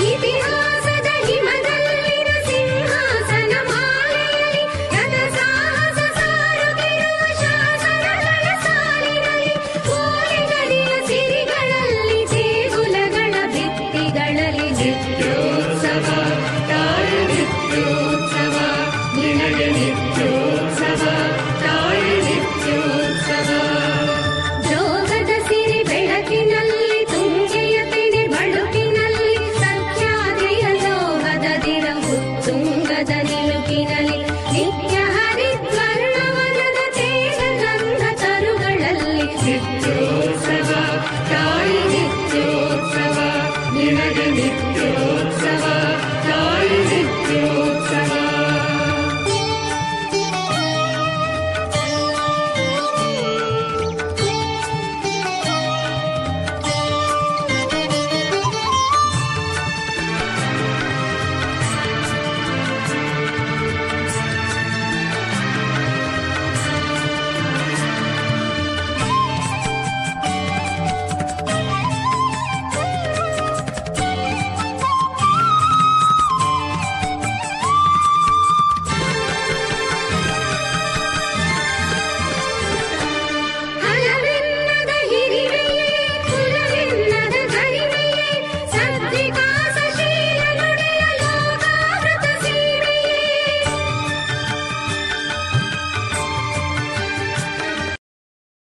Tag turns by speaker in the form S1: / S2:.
S1: ಇತಿಹಾಸದ ಹಿಮದಲ್ಲಿನ ಸಿಂಹಾಸನ ಮಾಲೆಯಲ್ಲಿ ರಥ ಸಾಹಸ ಸಾರುತ್ತಿರುವ ಶಾಸನಗಳ ಸಾಲಿನಲ್ಲಿ ಕೋಲಿಗರಿಯ ಸಿರಿಗಳಲ್ಲಿ ದೇಗುಲಗಳ ಭಿತ್ತಿಗಳಲ್ಲಿ ನಿತ್ಯೋತ್ಸವ ತಾಯಿ ನಿತ್ಯೋತ್ಸವ ನಿನಗೆ ನಿತ್ಯೋತ್ಸವ ತಾಯಿ ನಿತ್ಯೋತ್ಸವ. ಜೋಗದ ಸಿರಿ ಬೆಳಕಿನಲ್ಲಿ ತುಂಗೆಯ ತೆನೆ ಬಳುಕಿನಲ್ಲಿ ಸಖ್ಯಾದ್ರಿಯ ಲೋಹದ ದಿರವು ತುಂಗದ ನಿಲುಕಿನಲ್ಲಿ ನಿತ್ಯ ಹರಿದ್ವರ್ಣವನದ ತೇಜ ಗಂಧ ತರುಗಳಲ್ಲಿ ನಿತ್ಯೋತ್ಸವ ತಾಯಿ ನಿತ್ಯೋತ್ಸವ ನಿನಗೆ ನಿತ್ಯೋತ್ಸವ ತಾಯಿ ನಿತ್ಯೋತ್ಸವ.